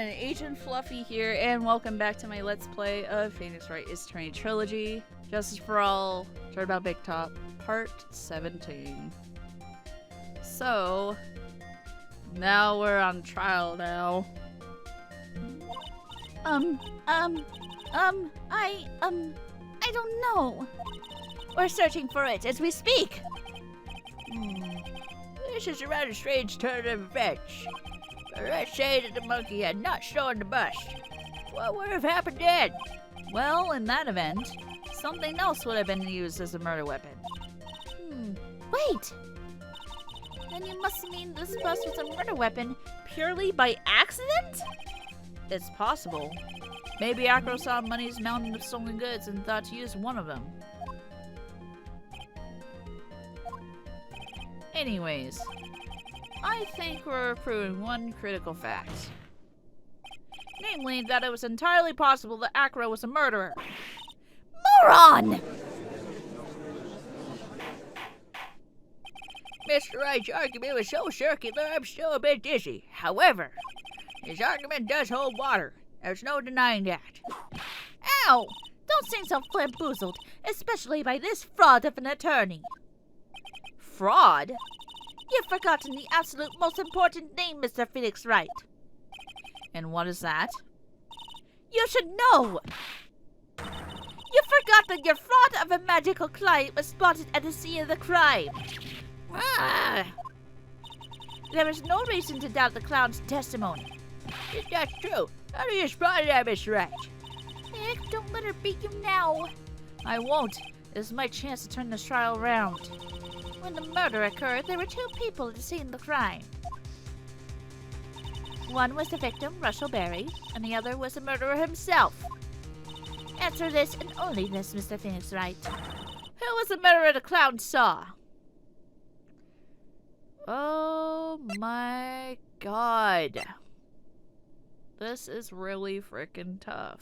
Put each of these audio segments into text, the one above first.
Agent Fluffy here, and welcome back to my Let's Play of Phoenix Wright is Eternity Trilogy, Justice for All, Turnabout Big Top, Part 17. So, now we're on trial now. I don't know. We're searching for it as we speak. This is a rather strange turn of events. Let's say that the monkey had not stolen the bust. What would have happened then? Well, in that event, something else would have been used as a murder weapon. Wait! Then you must mean this bus was a murder weapon. Purely by accident? It's possible. Maybe Acro saw Money's mountain of stolen goods and thought to use one of them. Anyways, I think we're proving one critical fact. Namely, that it was entirely possible that Acro was a murderer. Moron! Mr. Wright's argument was so circular, I'm still a bit dizzy. However, his argument does hold water. There's no denying that. Ow! Don't seem so flamboozled, especially by this fraud of an attorney. Fraud? You've forgotten the absolute most important name, Mr. Phoenix Wright. And what is that? You should know! You forgot that your fraud of a magical client was spotted at the scene of the crime. There is no reason to doubt the clown's testimony. If that's true, how do you spot that, Mr. Wright? Nick, don't let her beat you now. I won't. This is my chance to turn this trial around. When the murder occurred, there were two people at the scene of the crime. One was the victim, Regina Berry, and the other was the murderer himself. Answer this and only this, Mr. Phoenix Wright. Who was the murderer the clown saw? Oh my god. This is really freaking tough.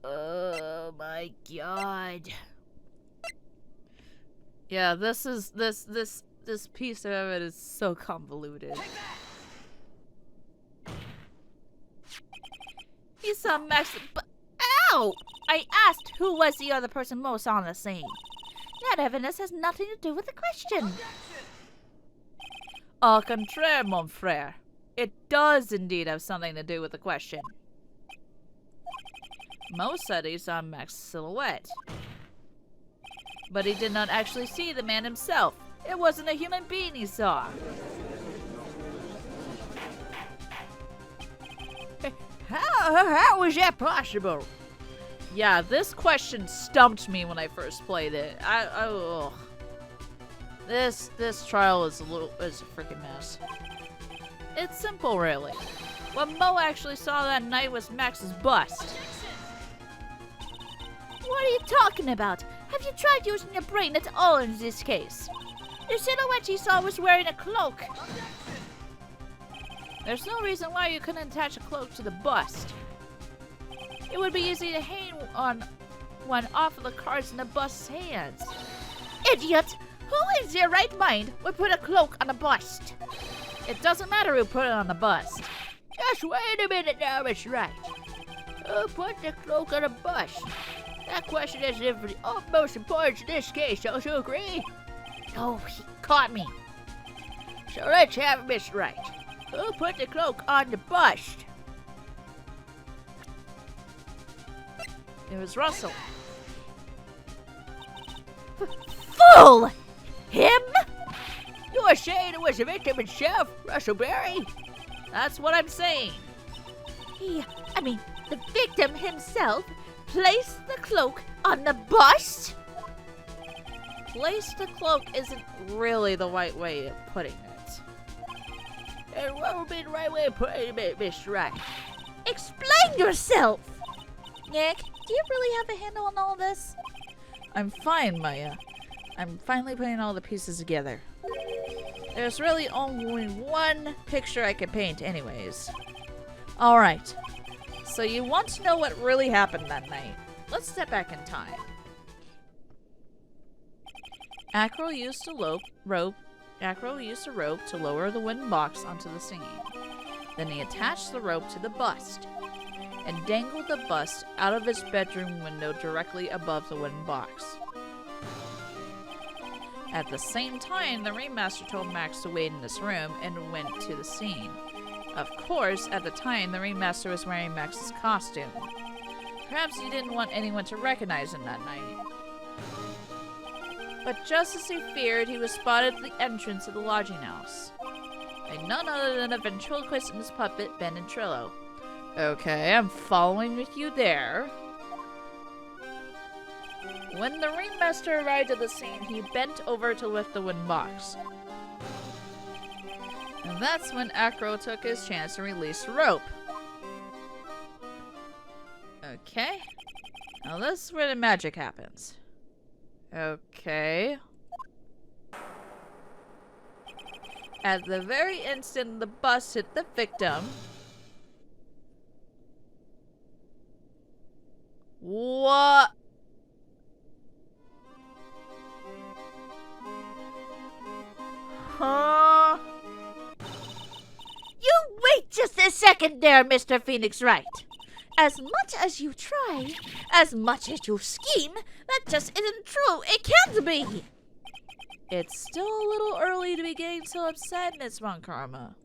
Oh my god. Yeah, this piece of it is so convoluted. He saw Max, but ow! I asked who was the other person most on the scene. That evidence has nothing to do with the question. Au contraire, mon frère. It does indeed have something to do with the question. Mo said he saw Max's silhouette. But he did not actually see the man himself. It wasn't a human being he saw. How was that possible? Yeah, this question stumped me when I first played it. This trial is a freaking mess. It's simple, really. What Mo actually saw that night was Max's bust. What are you talking about? Have you tried using your brain at all in this case? The silhouette he saw was wearing a cloak. There's no reason why you couldn't attach a cloak to the bust. It would be easy to hang on one off of the cards in the bust's hands. Idiot! Who in their right mind would put a cloak on a bust? It doesn't matter who put it on the bust. Just wait a minute now, Mr. Wright. Who put the cloak on a bust? That question is of the utmost importance in this case, don't you agree? Oh, he caught me. So let's have it, Mr. Wright. Who put the cloak on the bust? It was Russell. Fool! Him? You're saying it was the victim himself, Regina Berry? That's what I'm saying. The victim himself placed the cloak on the bust? Place the cloak isn't really the right way of putting it. And what would be the right way of putting it, Mr. Wright? Explain yourself! Nick, do you really have a handle on all this? I'm fine, Maya. I'm finally putting all the pieces together. There's really only one picture I can paint anyways. Alright, so you want to know what really happened that night. Let's step back in time. Acro used a rope to lower the wooden box onto the scene. Then he attached the rope to the bust and dangled the bust out of his bedroom window directly above the wooden box. At the same time, the ringmaster told Max to wait in this room and went to the scene. Of course, at the time, the ringmaster was wearing Max's costume. Perhaps he didn't want anyone to recognize him that night. But just as he feared, he was spotted at the entrance of the lodging house by none other than a ventriloquist and his puppet, Ben and Trillo. Okay, I'm following with you there. When the ringmaster arrived at the scene, he bent over to lift the wooden box. And that's when Acro took his chance to release the rope. Okay. Now this is where the magic happens. Okay. At the very instant the bus hit the victim, what? Huh? You wait just a second there, Mr. Phoenix Wright. As much as you try, as much as you scheme, that just isn't true. It can't be. It's still a little early to be getting so upset, Miss Von Karma.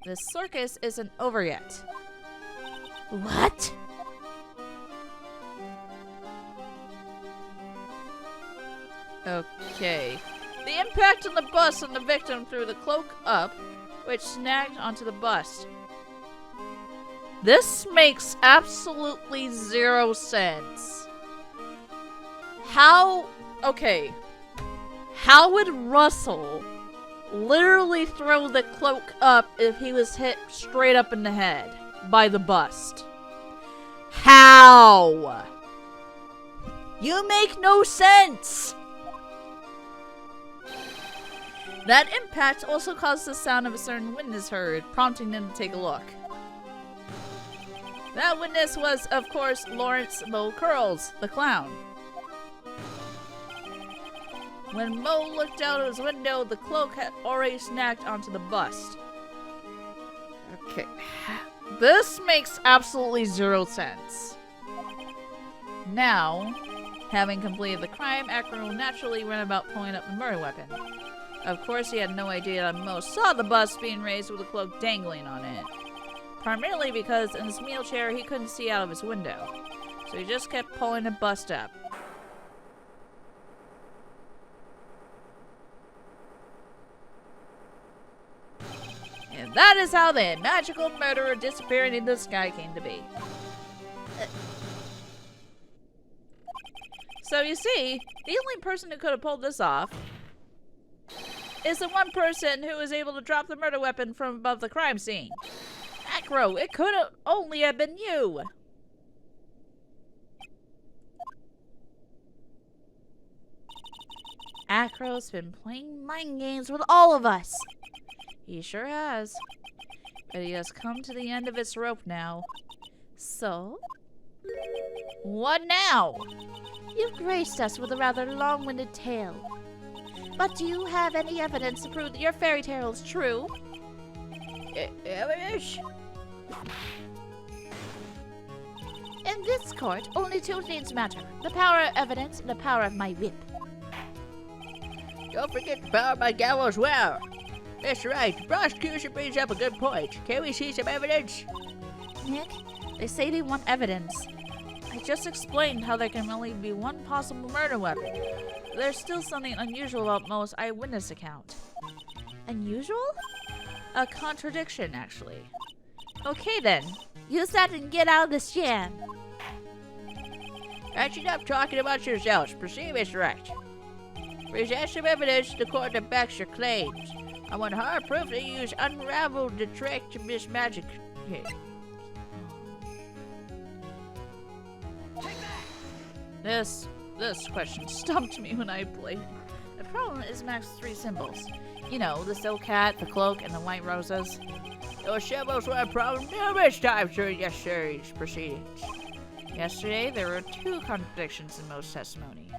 The circus isn't over yet. What? Okay. The impact on the bust on the victim threw the cloak up, which snagged onto the bust. This makes absolutely zero sense. How... Okay. How would Russell literally throw the cloak up if he was hit straight up in the head by the bust? How? You make no sense! That impact also caused the sound of a certain witness heard, prompting them to take a look. That witness was, of course, Lawrence Mo Curls, the clown. When Mo looked out of his window, the cloak had already snagged onto the bust. Okay. This makes absolutely zero sense. Now, having completed the crime, Acro naturally went about pulling up the murder weapon. Of course, he had no idea that Mo saw the bust being raised with the cloak dangling on it. Primarily because in his meal chair, he couldn't see out of his window. So he just kept pulling the bust up. And that is how the magical murderer disappearing in the sky came to be. So you see, the only person who could have pulled this off is the one person who was able to drop the murder weapon from above the crime scene. Acro, it could have only have been you. Acro's been playing mind games with all of us. He sure has. But he has come to the end of his rope now. So? What now? You've graced us with a rather long-winded tale. But do you have any evidence to prove that your fairy tale is true? Evidence? In this court, only two things matter. The power of evidence and the power of my whip. Don't forget the power of my gavel as well. That's right, the prosecution brings up a good point. Can we see some evidence? Nick, they say they want evidence. I just explained how there can only be one possible murder weapon. There's still something unusual about Mo's eyewitness account. Unusual? A contradiction, actually. Okay then. Use that and get out of this jam. That's enough talking about yourselves. Proceed, Mr. Wright. Present some evidence to the court that backs your claims. I want hard proof that you use unraveled the trick to miss magic. This question stumped me when I played. The problem is Max's three symbols. You know, the silk hat, the cloak, and the white roses. Those symbols were a problem numerous times during yesterday's proceedings. Yesterday, there were two contradictions in Mo's testimony.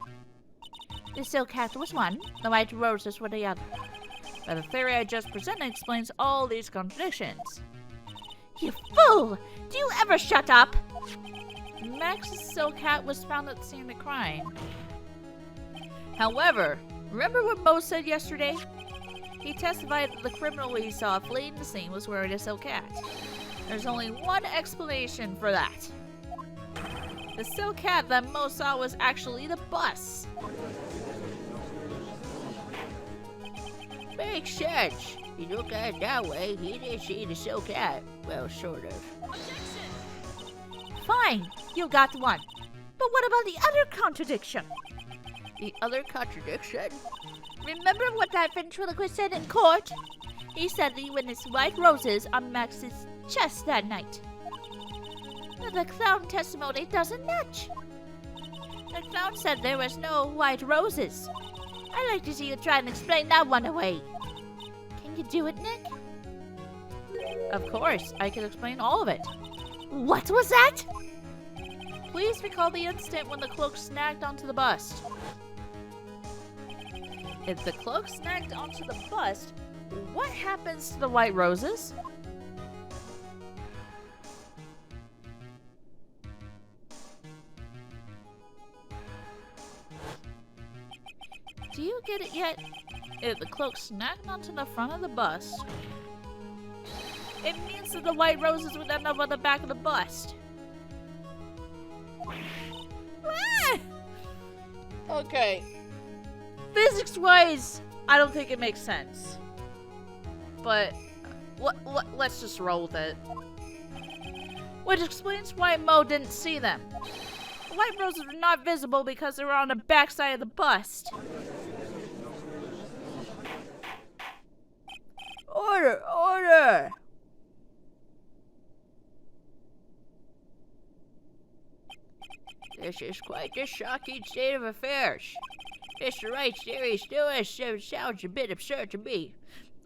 The silk hat was one, the white roses were the other. But the theory I just presented explains all these contradictions. You fool! Do you ever shut up? Max's cell cat was found at the scene of the crime. However, remember what Mo said yesterday? He testified that the criminal he saw fleeing the scene was wearing a cell cat. There's only one explanation for that. The cell cat that Mo saw was actually the bus. Makes sense. You look at it that way, he did see the silk cat. Well, sort of. Fine, you got one. But what about the other contradiction? The other contradiction? Remember what that ventriloquist said in court? He said that he witnessed white roses on Max's chest that night. But the clown testimony doesn't match. The clown said there was no white roses. I'd like to see you try and explain that one away. Can you do it, Nick? Of course, I can explain all of it. What was that? Please recall the instant when the cloak snagged onto the bust. If the cloak snagged onto the bust, what happens to the white roses? Do you get it yet? If the cloak snagged onto the front of the bust, it means that the white roses would end up on the back of the bust. Okay. Physics-wise, I don't think it makes sense. But let's just roll with it. Which explains why Mo didn't see them. The white roses were not visible because they were on the backside of the bust. Order! Order! This is quite a shocking state of affairs. Mr. Wright's theory still sounds a bit absurd to me.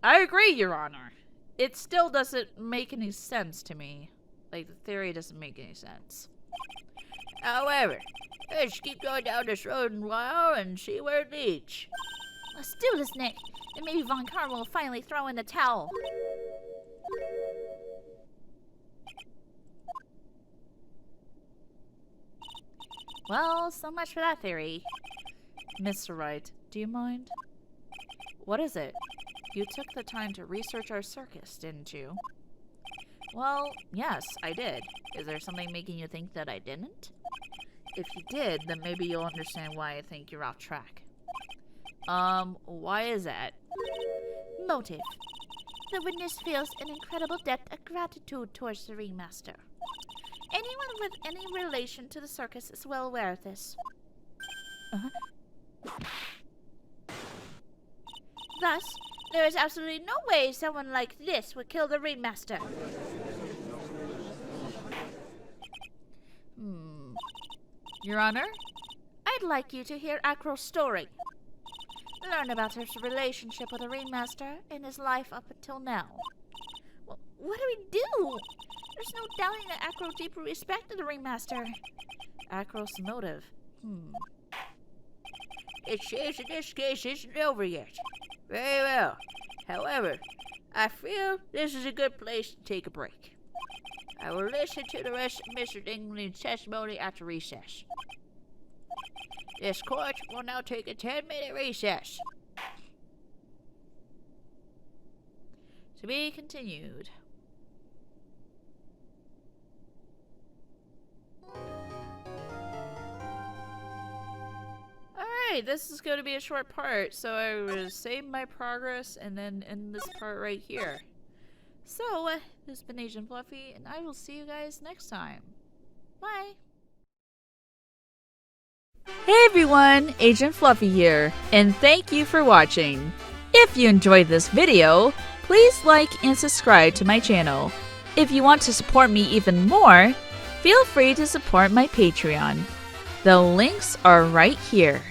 I agree, Your Honor. It still doesn't make any sense to me. Like, the theory doesn't make any sense. However, let's keep going down this road a while and see where it leads. Let's do this, Nick. And maybe Von Karn will finally throw in the towel. Well, so much for that theory. Mr. Wright, do you mind? What is it? You took the time to research our circus, didn't you? Well, yes, I did. Is there something making you think that I didn't? If you did, then maybe you'll understand why I think you're off track. Why is that? Motive. The witness feels an incredible debt of gratitude towards the ringmaster. Anyone with any relation to the circus is well aware of this. Thus, there is absolutely no way someone like this would kill the ringmaster. Your Honor? I'd like you to hear Acro's story. Learn about his relationship with the ringmaster and his life up until now. Well, what do we do? There's no doubting that Acro deeply respected the ringmaster. Acro's motive. It seems that this case isn't over yet. Very well. However, I feel this is a good place to take a break. I will listen to the rest of Mr. Dingley's testimony after recess. This court will now take a 10-minute recess. To be continued. Alright, this is going to be a short part, so I will save my progress and then end this part right here. So, this has been Agent Fluffy, and I will see you guys next time. Bye! Hey everyone, Agent Fluffy here, and thank you for watching. If you enjoyed this video, please like and subscribe to my channel. If you want to support me even more, feel free to support my Patreon. The links are right here.